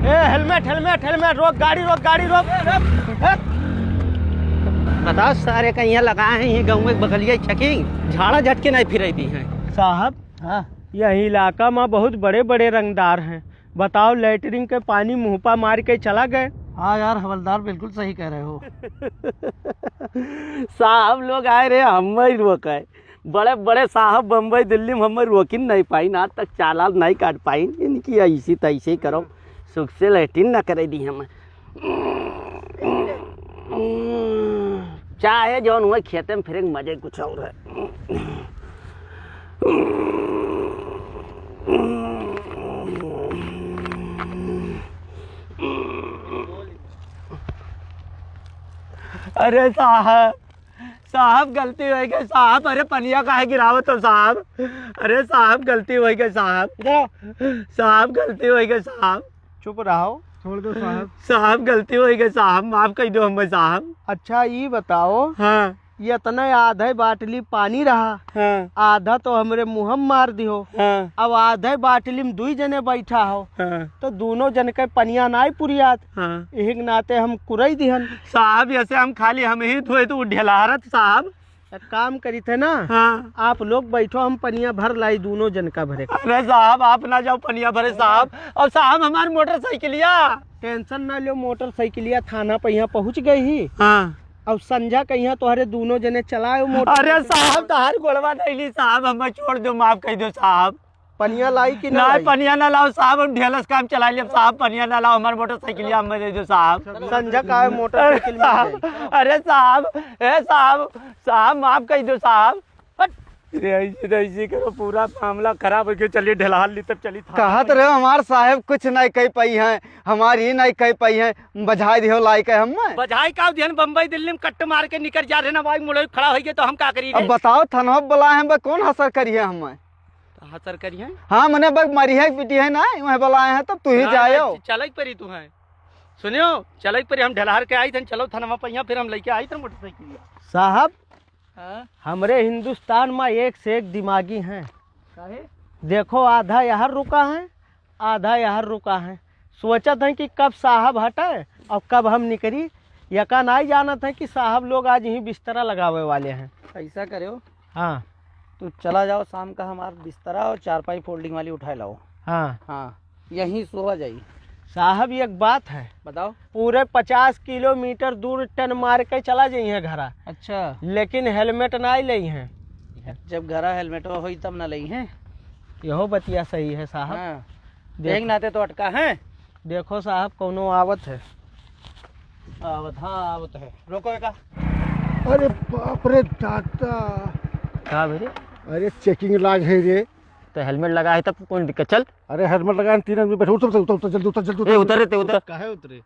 Helmet helmet helmet, रोक गाड़ी रोक गाड़ी रोक। बताओ सारे कहीं लगाए हैं ये गाँव में बगलिया चेकिंग, झाड़ा झटके नहीं फिर दी हैं साहब। हाँ, यही इलाका में बहुत बड़े बड़े रंगदार हैं। बताओ लैटरिन के पानी मुँह पर मार के चला गए। हाँ यार हवलदार बिल्कुल सही कह रहे हो। साहब लोग आए रहे हम ही रोके, बड़े बड़े साहब बम्बई दिल्ली में हम रोकिन नहीं पाई, आज तक चालान नहीं काट पाई। इनकी ऐसी तैसे ही करो, सुख से लैट्रिन न करे दी हम। चाहे जौन हुआ खेते में फिर मजे कुछ और है। अरे साहब गलती हो गई साहब। अरे पनिया काहे गिरावत तो साहब। अरे साहब गलती हो गई साहब, साहब गलती हो गई साहब। चुप रहो, छोड़ दो साहब। साहब गलती हो गई साहब, माफ कर दो हमें साहब। अच्छा ये बताओ, हाँ ये इतना आधा बाटली पानी रहा, हाँ आधा तो हमरे मुँह में मार दियो। हाँ अब आधा बाटली में 2 जने बैठा हो, हाँ तो दोनों जन के पनिया नाई पुरियात। हाँ एक नाते हम कुरई दिहन। साहब ऐसे हम खाली हम ही धोए तो ढेलारत साहब। एक काम करी थे ना, हाँ आप लोग बैठो, हम पनिया भर लाई दोनों जन का भरे। अरे साहब आप ना जाओ पनिया भरे साहब। और साहब हमारी मोटरसाइकिलिया। टेंशन ना लो, मोटरसाइकिलिया थाना पे यहाँ पहुँच गई ही। हाँ अब संजा कहिया तोहरे दोनों जने चलाए मोटर। अरे साहब तहार गोड़वा नहीं ली साहब, हमें छोड़ दो, माफ कर दो साहब। पनिया लाई कि ना लाई? पनिया ना लाओ साहब, हम ढेलस काम चला लिया साहब। पनिया ना लाओ, हमारी मोटरसाइकिल हमें दे दो साहब। संजा का है मोटरसाइकिल में साहब, अरे साहब साहब माफ कर दो साहब। ऐसे करो, पूरा मामला खराब हो गया। चलिए ढलाल ली तब चली था। कहत रहे हमार साहब कुछ नहीं कह पाई हैं, हमारी नहीं कह पाई हैं, बजाय दियो लाइक है हम। बधाई का दिन बम्बई दिल्ली में कट्ट मार के निकल जा रहे ना, भाई मुड़े खड़ा हो गए तो हम क्या करिए। अब बताओ थाना बुलाए हैं, कौन हसर करिए हम? हसर करिए। हाँ मने मरी है पीटी है ना, वह बुलाए हैं तब तू ही जाओ। चल परी तू है, सुनियो चल परी, हम ढलहार के आई थे, चलो थाना पहिया, फिर हम लेके आई थे मोटरसाइकिल। साहब हाँ? हमरे हिंदुस्तान में एक से एक दिमागी हैं। देखो आधा यहाँ रुका है, आधा यहाँ रुका है। सोचत है कि कब साहब हटे और कब हम निकली। यका नहीं जानत है कि साहब लोग आज ही बिस्तरा लगावे वाले हैं। ऐसा करो, हाँ तो चला जाओ शाम का, हमारा बिस्तरा और चारपाई फोल्डिंग वाली उठा लाओ। हाँ हाँ यहीं सोवा जाइए। साहब एक बात है, बताओ। पूरे 50 किलोमीटर दूर टन मार के चला जाइए घरा, अच्छा, लेकिन हेलमेट नहीं लई हैं। जब घरा हेलमेट हो तब ना लई हैं। यहो बतिया सही है साहब। हाँ देख नाते तो अटका है। देखो साहब कौनो आवत है। आवत, हाँ आवत है, रोको एका। अरे बाप रे दादा, क्या भैया? अरे चेकिंग लाग है रे। तो हेलमेट लगा है तब कौन दिक्कत। चल अरे हेलमेट लगा, 3 आदमी बैठे। उतर उतर उतर जल्दी उतर जल्दी ए उतर रे उतर। काहे उतरे?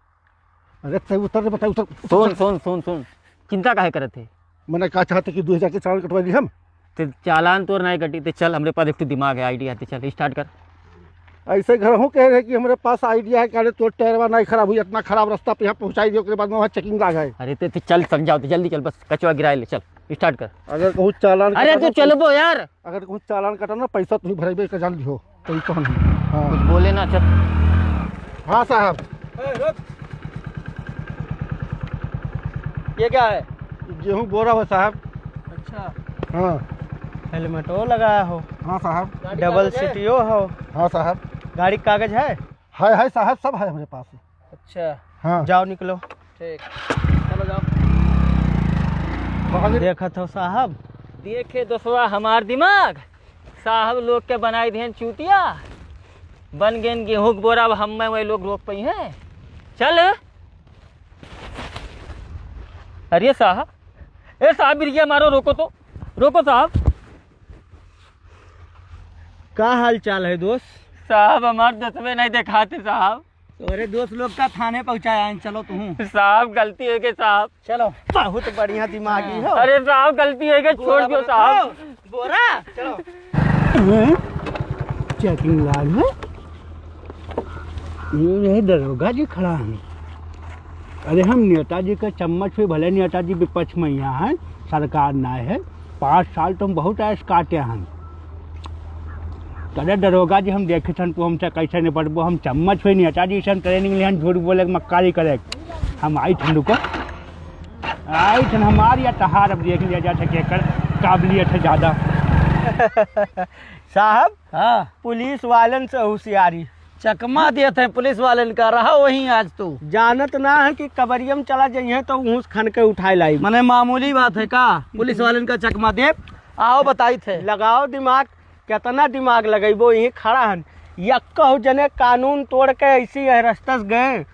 अरे तय उतर रे, बता उतर। सुन चिंता काहे करत थे? मैंने कहा चाहते कि 2000 के चालान कटवा दी हम। ते चालान तोर नहीं कटी ते चल, हमरे पास एक दिमाग है, आइडिया है, चल स्टार्ट कर। ऐसे घर हूँ कह रहे कि हमारे पास आइडिया है कि तो टायरवा नहीं खराब हुई, इतना खराब रास्ता पे यहाँ पहुँचाई दियो, के बाद में वहाँ चेकिंग लाग है। अरे ते चल समझाओ, तो जल्दी चल, बस कचवा गिराए ले, चल स्टार्ट कर। अगर कहूँ चालान, अरे तू चलबो यार। अगर कहूँ चालान कटाना पैसा तुम भरेबे का जान लियो, तो कौन है? हाँ कुछ बोले ना, चल। हाँ साहब। ये क्या है? गेहूँ बोरा हो साहब। अच्छा, हाँ हेलमेटो लगाया हो, हाँ साहब। डबल सीटियो हो, हाँ साहब। गाड़ी का कागज है? है साहब, सब है हमारे पास। अच्छा हाँ जाओ निकलो। ठीक, चलो जाओ। देखा तो साहब, देखे दोस्तवा हमार दिमाग, साहब लोग के बनाई दिहन चूतिया, बन गए गेहूं के बोरा। अब हम वही लोग रोक पाई हैं। चल अरे साहब, ए साहब बिरिया मारो, रोको तो, रोको साहब। क्या हाल चाल है दोस्त? साहब हमारे दसवें नहीं दिखाते साहब। अरे दोस्त लोग का थाने पहुँचाया है, चलो तुम। साहब गलती हो गई साहब। चलो, बहुत बढ़िया दिमागी हो। अरे साहब गलती हो गई, छोड़ दो साहब। बोरा चलो। चेकिंग लाग है, ये दरोगा जी खड़ा है। अरे हम नेताजी का चम्मच पे, भले नेताजी विपक्ष में यहाँ है, सरकार ना है। 5 साल तुम बहुत ऐश काटे हैं। अरे दरोगा जी हम देखे छन तो हमसे कैसे निपटबो हम चम्मच हुई नहीं हटा जी हम ट्रेनिंग लिहन झूठ बोले मक्कारी करे हम आई ठंडू को आई ठन हमारी या तहार अब देख लिया जा सके कर काबिलियत है ज़्यादा। साहब हाँ पुलिस वालन से होशियारी चकमा दिए थे पुलिस वाले का, रहा वहीं आज तू। जानत ना है कि कबरियम चला जाइए तो ऊँस खन के उठाए लाई। मने मामूली बात है का पुलिस वाले का चकमा दे। आओ बताई थे लगाओ दिमाग, कितना दिमाग लगेबो, यही खड़ा हन यक्का जने कानून तोड़ के ऐसी रस्तस गए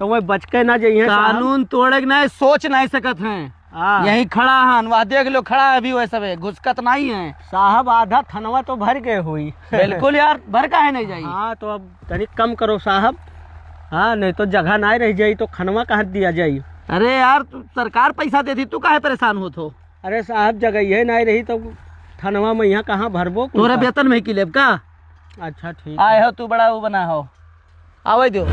तो वह बच के ना जाइए। कानून तोड़े नहीं सोच नहीं सकत हैं। हाँ। यही खड़ा हन वहाँ देख लो खड़ा है अभी वैसे भी घुसकत नहीं है। साहब आधा थनवा तो भर गए हुई। बिल्कुल यार भर का है नहीं जाइए। हाँ तो अब तनिक कम करो साहब। हाँ नहीं तो जगह ना रह जाई तो खनवा कहाँ दिया जाई। अरे यार सरकार पैसा देती तू काहे परेशान हो तो। अरे साहब जगह ये नहीं रही तो थनवा में यहाँ कहाँ भरबो। तोरा वेतन में की लेब का। अच्छा ठीक आए हो तू बड़ा वो बना हो आवे दो।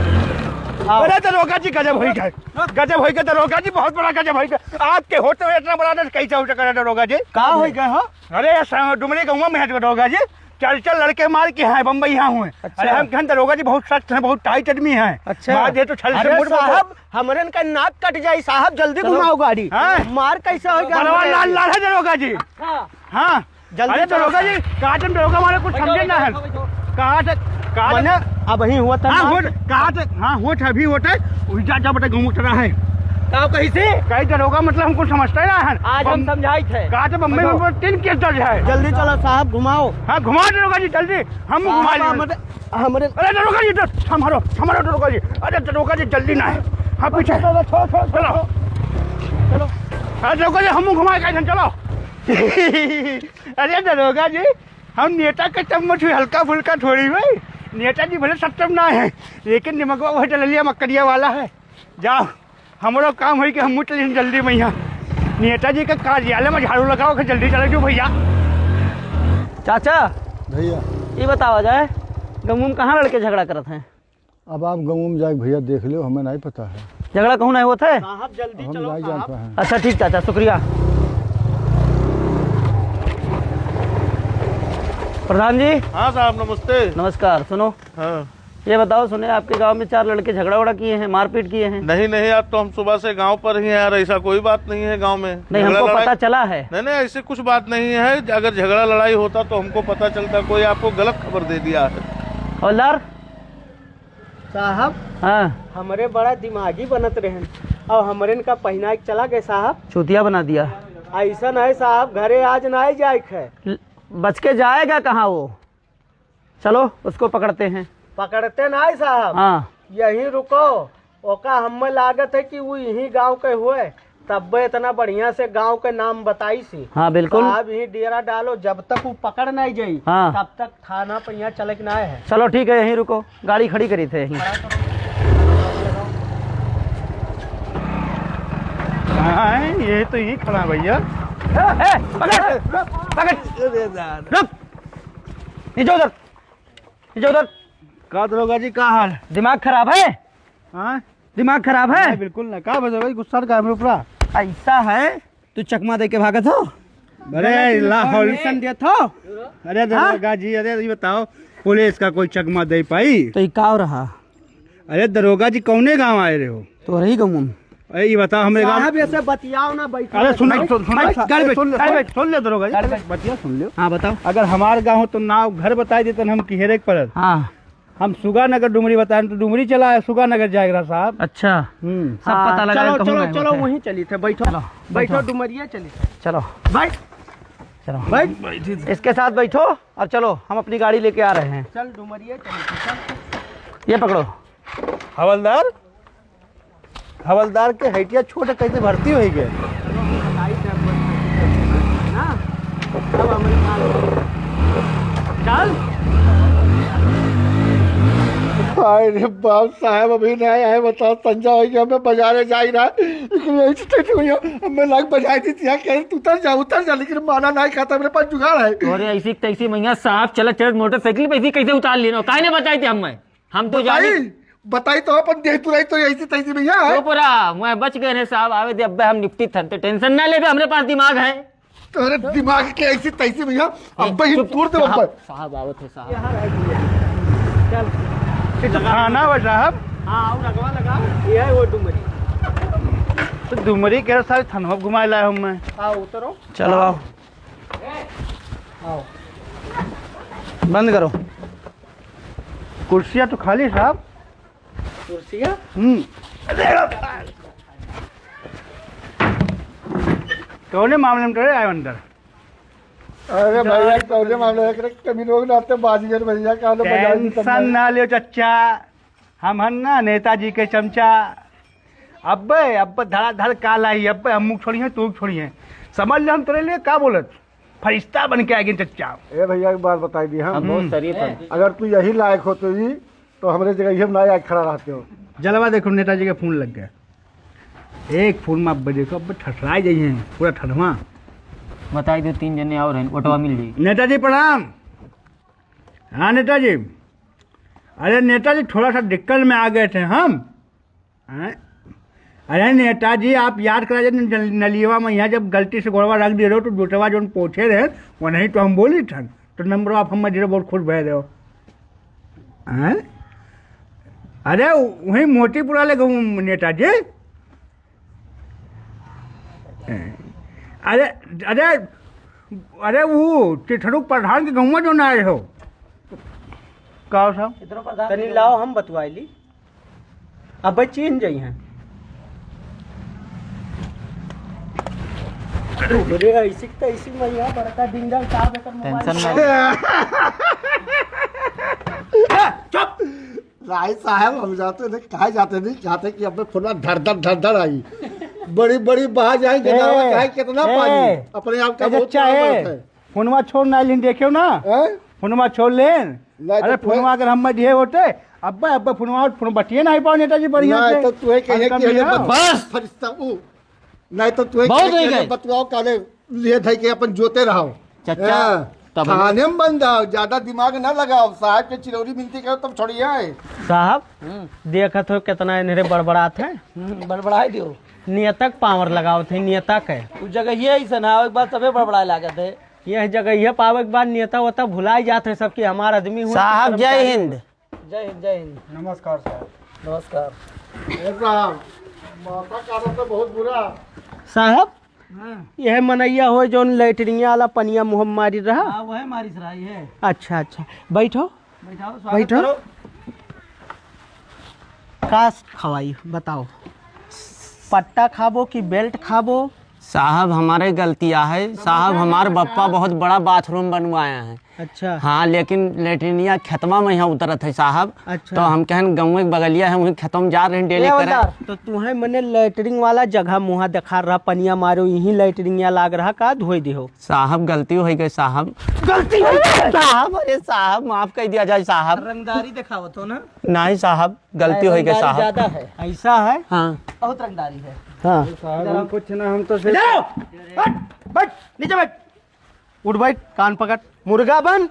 अरे दरोगा जी गजब होई गए, गजब होई गए दरोगा जी, बहुत बड़ा गजब होई गए। आपके होते हुए इतना बड़ा कैसे हो सका दरोगा जी? कहाँ हो गए हो? अरे डुमरी गाँव में है दरोगा जी, चल चल लड़के मार के हैं बम्बई यहाँ हुए। अच्छा। अरे हम कहन दरोगा जी बहुत सख्त हैं, बहुत टाइट आदमी हैं। अच्छा। मार दे तो छल से अरे मुड़ साहब हमरन का नाक कट जाई साहब, जल्दी घुमाओ गाड़ी। हाँ। मार कैसे हो गया? बलवा लाल लाल है दरोगा जी। हाँ जल्दी अरे चलो। दरोगा जी कहा तुम दरोगा हमारे कुछ समझे ना है। कहा मने अब ही हुआ था। हाँ होट कहा तक हाँ होट है अभी होट है उल्टा जा बटा घूम रहा है। कहीं से कहीं दरोगा मतलब हमको समझता है ना है। आज हम समझाए थे। कहा तो बम्बई में 3 केस दर्ज है। जल्दी चलो साहब घुमाओ। हाँ घुमा दरोगा जी जल्दी हम घुमा लेंगे। हमरे अरे दरोगा जी तो हमारो हमारो दरोगा जी, अरे दरोगा जी जल्दी ना है। हाँ पीछे चलो चलो अरे दरोगा जी हम घुमाए कैसे चलो। अरे दरोगा जी हम नेता के चम्मच हुई हल्का फुल्का थोड़ी हुई, नेताजी भले सक्षम ना है लेकिन निमकवा वह डलिया मकड़िया वाला है। जाओ हमारा काम है कि हम चलिए जल्दी भैया नेताजी के कार्यालय में झाड़ू लगाओ कि जल्दी चले जो भैया। चाचा भैया ये बतावा जाए गमूम कहाँ लड़के झगड़ा करत हैं। अब आप गाँव में जाके भैया देख लो, हमें नहीं पता है, झगड़ा कहूँ नहीं होता है। साहब जल्दी हम चलो नहीं जान साहब। पाए। अच्छा ठीक चाचा शुक्रिया। प्रधान जी। हाँ साहब नमस्ते। नमस्कार। सुनो हाँ ये बताओ, सुने आपके गांव में 4 लड़के झगड़ा वड़ा किए हैं, मारपीट किए हैं। नहीं नहीं अब तो हम सुबह से गांव पर ही हैं यार, ऐसा कोई बात नहीं है गांव में। नहीं झगड़ा हमको लड़ाई- पता चला है। नहीं नहीं ऐसी कुछ बात नहीं है, अगर झगड़ा लड़ाई होता तो हमको पता चलता, कोई आपको गलत खबर दे दिया है। हवलदार साहब हाँ हमरे बड़ा दिमागी बनत रहन और हमरे का पहना के चला गए साहब। चूतिया बना दिया। ऐसा नहीं साहब घरे आज नहीं जाए है। बच के जाएगा कहाँ वो। चलो उसको पकड़ते हैं। पकड़ते नहीं साहब। हाँ यहीं रुको, ओका हमें लागत है कि वो यही गांव के हुए तब इतना बढ़िया से गांव के नाम बताई सी। हाँ बिल्कुल। साहब यही डेरा डालो, जब तक वो पकड़ नहीं जाई हाँ। तब तक थाना पे यहाँ चले के ना है। चलो ठीक है यहीं रुको, गाड़ी खड़ी करी थे यहीं। हाँ ये तो यही खड़ा है भैया। रुक नीचे उधर, नीचे उधर। का दरोगा जी का हाल? दिमाग खराब है, हाँ दिमाग खराब है। बिल्कुल ना का दरोगा जी गुस्सा का मेरे ऊपर। ऐसा है तू चकमा दे के भागत हो। अरे लाहौल दिया था। अरे दरोगा जी अरे ये बताओ पुलिस का कोई चकमा दे पाई? तो ये का रहा। अरे दरोगा जी कौने गांव आए रहे हो? तो रही गमूम। अरे ये बताओ हमारे गांव। साहब ऐसे बतियाओ ना बैठो। अरे सुन बैठ। सुन ले दरोगा जी बतिया सुन लो। हाँ बताओ। अगर हमारे गांव हो तो नाव घर बता देते हम किहरे पर। हाँ हम सुगानगर डुमरी बताए तो डुमरी चला है, सुगानगर जाएगा साहब। अच्छा सब पता लगा। चलो कहूँ चलो मैं चलो होता है। वहीं चली थे। बैठो बैठो डुमरिया चली थे। चलो बैठ चलो बैठ। इसके साथ बैठो और चलो हम अपनी गाड़ी लेके आ रहे हैं। चल डुमरिया चली थी चल। ये पकड़ो। हवलदार हवलदार के हटिया छोटे कैसे भर्ती हो गए? चल अरे बाप साहब अभी नहीं आए, बताओ संजा हो गया, मैं बाजारे जा ही रहा मैं लाख बजाई थी यहाँ कह तू उतर जा लेकिन माना नहीं खाता, मेरे पास जुगाड़ है। अरे ऐसी तैसी मैया साहब चलत चलत मोटरसाइकिल पे ऐसी कैसे उतार लेना, काहे ने बताई थी हम तो जाने बताई तो अपन देख तू रही तो ऐसी तैसी भैया तो पूरा मैं बच गए साहब। आवे दे अब हम निपटी थे तो टेंशन ना ले, हमरे पास दिमाग है। तेरे दिमाग के ऐसी तैसी भैया अब ही तोड़ दे ऊपर। साहब आवत है साहब। चल खाना हुआ साहब। हाँ और लगवा लगा ये है वो डुमरी। तो डुमरी के साथ थनवा घुमाए लाया हूँ मैं। आओ उतरो। चलो आओ। आओ बंद करो। कुर्सियाँ तो खाली साहब। कुर्सियाँ कौन मामले में आए अंदर? अरे भैया कौन मामले कभी लोग नाते बाजीगर भैया का टेंशन ना लियो चच्चा, हम हन ना नेताजी के चमचा। अब धड़ाधड़ काल आई, अब हम मुख छोड़ी हैं तू छोड़ी हैं, समझ ले हम तेरे लिए क्या बोलत फरिश्ता बन के आएगी चच्चा। ए भैया एक बात बताई दी हम बहुत शरीफ है। अगर तू यही लायक होते ही तो हमारे जगह हम ना खड़ा रहते हो। जलवा देखो नेताजी के फोन लग गए, एक फोन में अब देखो अब ठठराई जाइए पूरा ठठवा। बताई दो 3 जने और हैं, ऑटोवा मिल जाएगी। नेताजी प्रणाम। हाँ नेताजी, अरे नेताजी थोड़ा सा दिक्कत में आ गए थे हम। हाँ? अरे नेताजी आप याद करा जाए नलियवा में यहाँ जब गलती से गोड़वा रख दे रहे हो तो दूसरा जो पहुँचे रहे वो नहीं तो हम बोली था तो नंबर आप हम मजे बहुत खुश भय रहे हो। हाँ? अरे वहीं मोतीपुरा ले गऊ नेताजी। अरे अरे अरे वो चिठड़ू प्रधान के गाँव में जो ना आए हो कहो साहब। तनी लाओ हम बतवाइली अब चीन जाई हैं। अरे ऐसी तैसी मैया बड़का डिंगल साहब एकर मोबाइल टेंशन चुप। राय साहब हम जाते थे कहा जाते नहीं चाहते कि अपने फोन धड़ धड़ आई बड़ी बड़ी बाहर जाएंगे कितना पानी अपने आप का बहुत है। फोनवा छोड़ ना लेन देखियो ना, फोनवा छोड़ लेन। अरे फोनवा अगर हम दिए होते अब फोनवा फोन बटिए ना पाओ नेताजी बढ़िया से। तो तू कहे कि बस फरिश्ता नहीं तो तू बतवाओ काले लिए थे कि अपन जोते रहो चच्चा थाने में बंद आओ, ज्यादा दिमाग ना लगाओ। साहब के चिरौरी मिलती करो तब छोड़िए। साहब देखत हो कितना इन्हें बड़बड़ात है। बड़बड़ाई दियो नियतक पावर लगाओ थे नियतक है उस जगह ये ऐसा ना एक बार सबे बड़बड़ाए लागत है। यह जगह यह पावे के बाद नियता होता भुलाई जाते हैं सबकी हमार आदमी हुआ। साहब जय हिंद। जय हिंद जय हिंद। नमस्कार साहब। नमस्कार साहब माता कारण तो बहुत बुरा साहब यह मनैया हो जो लैटरिया वाला पनिया मुँह मारी रहा। हाँ वह हमारी सराही है। अच्छा अच्छा बैठो बैठाओ बैठो। का खवाई बताओ, पट्टा खाबो कि बेल्ट खाबो? साहब हमारे गलतियाँ है साहब, हमारे बप्पा बहुत बड़ा बाथरूम बनवाया है। अच्छा हाँ लेकिन लेटरिनिया खेतवा में यहाँ उतरत है साहब। अच्छा। तो हम कहन गाँव के बगलिया है वहीं खेतम जा रहे हैं डेली करे। तो तुम्हें मैंने लैटरिंग वाला जगह मुँह दिखा रहा पनिया मारो यही लैटरिंग लाग रहा का धोई दिहो। साहब गलती हो गई साहब। गलती हो गई साहब अरे साहब माफ कर दिया जाए साहब। रंगदारी दिखावत हो ना। नहीं साहब गलती हो गई रंगदारी साहब। ज्यादा है। ऐसा है। हाँ बहुत रंगदारी है। हाँ हम कुछ ना हम तो बैठ नीचे बैठ, उठ बैठ, कान पकड़, मुर्गा बन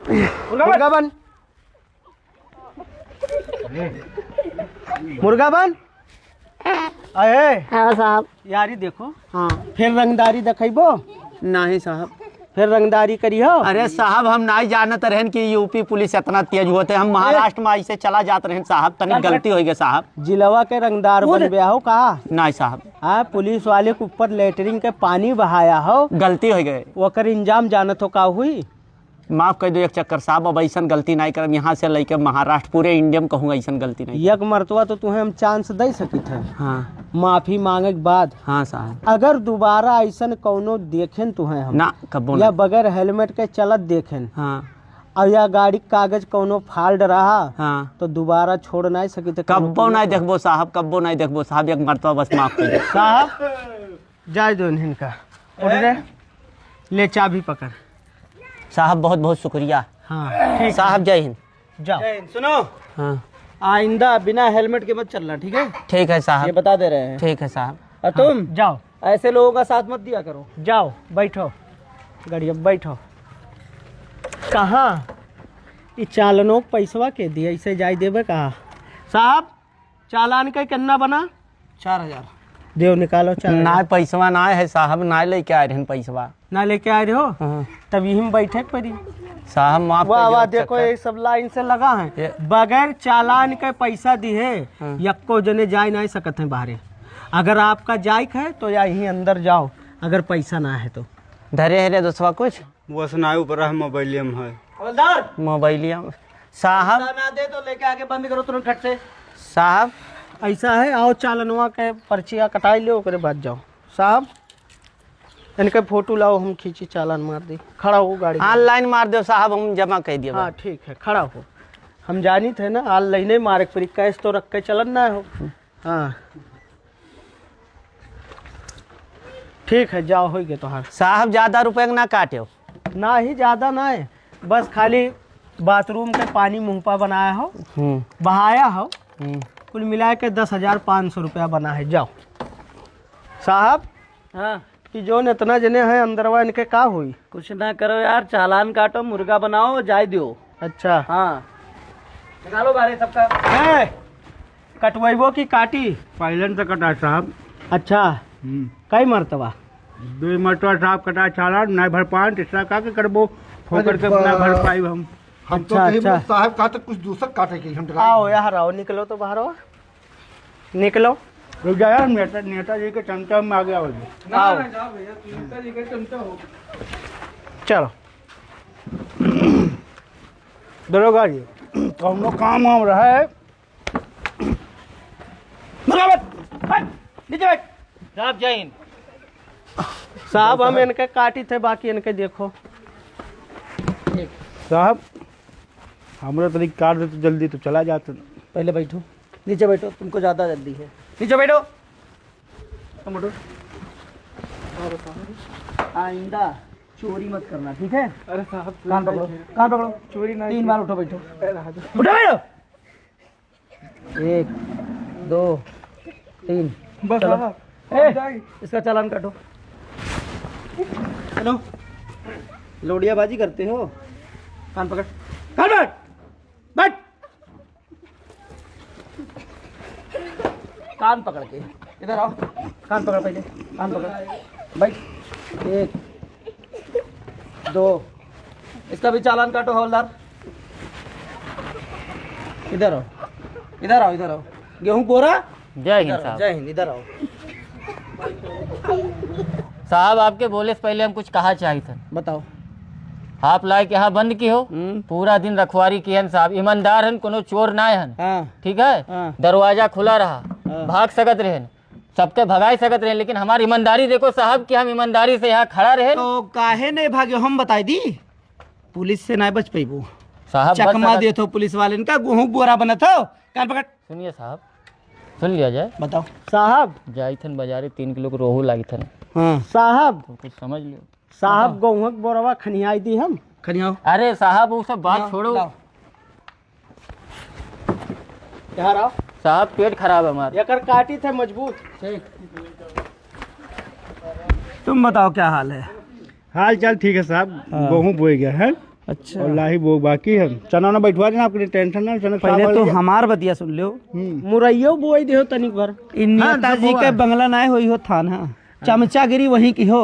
मुर्गा बन मुर्गा बन। अरे हाँ साहब। यारी देखो हाँ फिर रंगदारी दिखेबो नहीं साहब। फिर रंगदारी करियो। अरे साहब हम नहीं जानत रहन कि यूपी पुलिस इतना तेज होते, हम महाराष्ट्र में ऐसे चला जाते रहन साहब, तनी गलती हो गई साहब। जिलवा के रंगदार बन गया हो कहा? नहीं साहब हाँ पुलिस वाले के ऊपर लेटरिंग के पानी बहाया हो, गलती हो गई। ओकर इंजाम जानत हो का हुई? माफ कर दो एक चक्कर साहब, अब ऐसा गलती नहीं करब, यहाँ से लेके महाराष्ट्र पूरे इंडिया में कहूँगा ऐसा गलती नहीं। एक मरतबा तो तुम्हें हम चांस दे सकी थे हाँ माफी मांगे के बाद। हाँ साहब। अगर दोबारा ऐसा कौनो देखें तुम्हें हम ना कबो या ना। बगैर हेलमेट के चलत देखें हाँ और या गाड़ी कागज कौनो फाल्ट रहा हाँ तो दोबारा छोड़ नहीं सकी थे। कब्बो नहीं देखबो साहब, कब्बो नहीं देखबो साहब, एक मरतबा बस माफ कर दो साहब जाए दो इनका, उठ रे, ले चाबी पकड़। साहब बहुत बहुत शुक्रिया। हाँ ठीक साहब जय हिंद। जाओ। सुनो हाँ आइंदा बिना हेलमेट के मत चलना, ठीक है? ठीक है ये साहब। बता दे रहे हैं। ठीक है साहब। और तुम जाओ ऐसे लोगों का साथ मत दिया करो। जाओ बैठो गाड़ी बैठो। कहाँ ये चालनों के पैसवा के दिए ऐसे जाए देवे कहा? साहब चालान का कितना बना? 4000। देव निकालो चालान। ना पैसवा ना है साहब, ना लेके आए रहन पैसवा। ना लेके आए रहे हो? हाँ। तब यही में बैठे पड़ी। साहब माफ वाह करियो, वाह, अब देखो चक्कर। ये सब लाइन से लगा है, ये- बगैर चालान के पैसा दिए हाँ। यक्को जने जा नहीं सकते हैं बाहर। अगर आपका जायक है तो यहीं अंदर जाओ, अगर पैसा ना है तो। धरे है दोस्तवा कुछ बस ना ऊपर है मोबाइलियम है। हवलदार मोबाइलिया साहब। ना दे तो लेके आके बंद करो तुरंत खट से। साहब ऐसा है, आओ चालनवा के पर्चिया कटाई लो, ओकरे बाद जाओ। साहब इनके फोटो लाओ, हम खींची चालान मार दी। खड़ा हो गाड़ी में। ऑनलाइन मार दो साहब, हम जमा कर दिए। हाँ ठीक है, खड़ा हो। हम जानी थे ना ऑनलाइन मारे पड़ी, कैश तो रख के चलन ना हो। हाँ ठीक है, जाओ हो गए तोहार। साहब ज्यादा रुपए ना काटे। ना ही ज़्यादा ना है, बस खाली बाथरूम के पानी मुँह पर बनाया हो, बहाया हो, कुल मिला के 10,500 रुपया बना है। जाओ साहब। हाँ कि जो इतना जने हैं अंदरवा, इनके का हुई? कुछ ना करो यार, चालान काटो, मुर्गा बनाओ, जाय दो। अच्छा हाँ निकालो बारे सबका। है कटवाइबो की काटी? पहले से कटा साहब। अच्छा कई मरतबा? 2 मरतबा साहब कटा चालान, ना भर पाए, तीसरा का के करबो फोकर के ना भर पाई हम। हम तो अच्छा, कहीं अच्छा। साहब कहा कुछ दूसरा काटे की हम आओ यार, आओ, निकलो तो बाहर आओ, निकलो। रुक जा यार, नेताजी के चमचा में आ गया बोलिए। आओ चलो। दरोगा जी कौनो काम वाम रहा है? नीचे बैठ साहब, जय हिंद। साहब हम इनके काटी थे, बाकी इनके देखो। साहब हमारा तरीक काट दे तो जल्दी तो चला जाता। पहले बैठो, नीचे बैठो, तुमको ज़्यादा जल्दी है। नीचे बैठो। तुम बैठो। आइंदा चोरी मत करना, ठीक है? अरे साहब कान पकड़ो, कान पकड़ो। चोरी नहीं 3 बार उठो, बैठो। उठो बैठो। 1 2 3। बस चलो। साहब इसका चालान काटो। चलो, लोडियाबाजी करते हो। कान पकड़, कान पकड़, बैठ। कान पकड़ के इधर आओ, कान पकड़, पहले कान पकड़, बैठ। 1 2। इसका भी चालान काटो हवलदार। इधर आओ, इधर आओ, इधर आओ। गेहूं कोरा। जय हिंद इधर आओ, साहब। जय हिंद। इधर आओ। साहब आपके बोले से पहले हम कुछ कहा चाहिए थे। बताओ। आप लाए के यहाँ बंद की हो, पूरा दिन रखवारी की हन साहब, ईमानदार हन, कोनो चोर ना हन। हाँ ठीक है, हाँ। दरवाजा खुला रहा, भाग सकत रहे, सबके भगाई सकत रहे, लेकिन हमारी ईमानदारी देखो साहब कि हम ईमानदारी से यहाँ खड़ा रहे। तो काहे नहीं भागे? हम बताई दी, पुलिस से नहीं बच पैबू। साहब बच चकमा सकत- दे तो पुलिस वाले इनका गेहूं बोरा बना था। कान पकड़। सुनिए साहब, सुन लिया जाए। बताओ साहब। जाई थन बाजारे 3 किलो के रोहू लाई थन, हाँ साहब। तो कुछ समझ लियो। साहब गेहूं के बोरवा खनियाई दी हम। खनियाओ। अरे साहब वो सब बात छोड़ो यहाँ आओ। साहब, पेट खराब है हमारा। यकर काटी थे मजबूत। तुम बताओ क्या हाल है? हाल चाल ठीक है साहब। गेहूँ बोए गया है अच्छा, और लाही बो बाकी है। चना ना बैठवा देना, आपके टेंशन ना। चना पहले साफ तो वाली- हमार बतिया सुन लो। मुरैयो बोई दे हो तनिक भर। नेताजी के बंगला ना होई हो थाना, चमचागिरी वहीं की हो।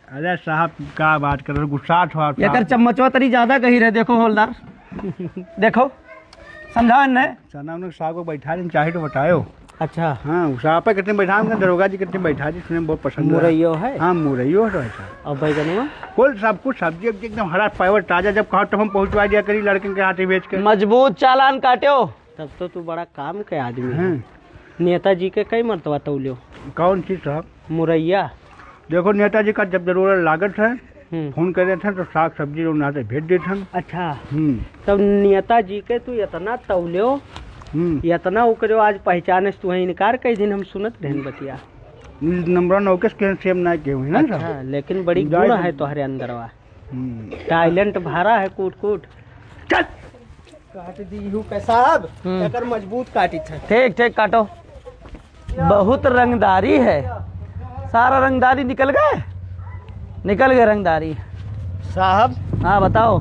अरे साहब का बात कर रहे हो, गुस्सा थोड़ा यकर चम्मचवा तरी ज्यादा कही रहे। देखो हवलदार, देखो समझाओ इन्हें। चना उन्हें साहब को बैठा देना चाहे तो बताओ। अच्छा, हाँ साहब पे कितने बैठा होंगे, दरोगा जी कितने बैठा जी, सुने में बहुत पसंद है। मुरैयो है हाँ मुरैयो है ऐसा। और बैगनवा कुल सब कुछ सब्जी वब्जी एकदम हरा पावर ताजा, जब कहो तो हम पहुंचवा दिया करी लड़के के हाथे बेच के। मजबूत चालान काटो। तब तो तू बड़ा काम के आदमी है। हैं। नेताजी के कई मरतबा तौलियो। कौन चीज साहब? मुरैया। देखो नेताजी का जब जरूरत लागत है हम्म। फोन कर देते हैं तो साग सब्जी लोग नाते भेज देते हैं। अच्छा, तब नेताजी के तू इतना तौलियो, इतना उकरो, आज पहचाने से तू इनकार कई दिन हम सुनत रहन बतिया। नंबर नौकेश के सेम ना के हुई ना अच्छा, साहब। लेकिन बड़ी गुण है तोहरे अंदरवा। टैलेंट भरा है, कूट कूट। चल काट दी हूँ के साहब, एकर मजबूत काटी थे। ठीक ठीक काटो। बहुत रंगदारी है। सारा रंगदारी निकल गए, निकल गए रंगदारी। साहब हाँ बताओ।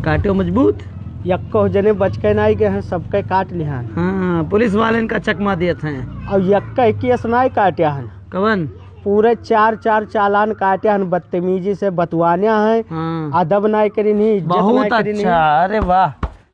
काटो मजबूत। यक्को जने बच के नहीं गए हैं, सबके काट लिहान। हाँ हाँ पुलिस वाले का चकमा दिए थे। और यक्का केस नहीं काटे हैं, कवन पूरे 4 चालान काटे हैं, बदतमीजी से बतवाने हैं, हाँ अदब नहीं करी नहीं, इज्जत बहुत नहीं करी नहीं। अच्छा, अरे वाह।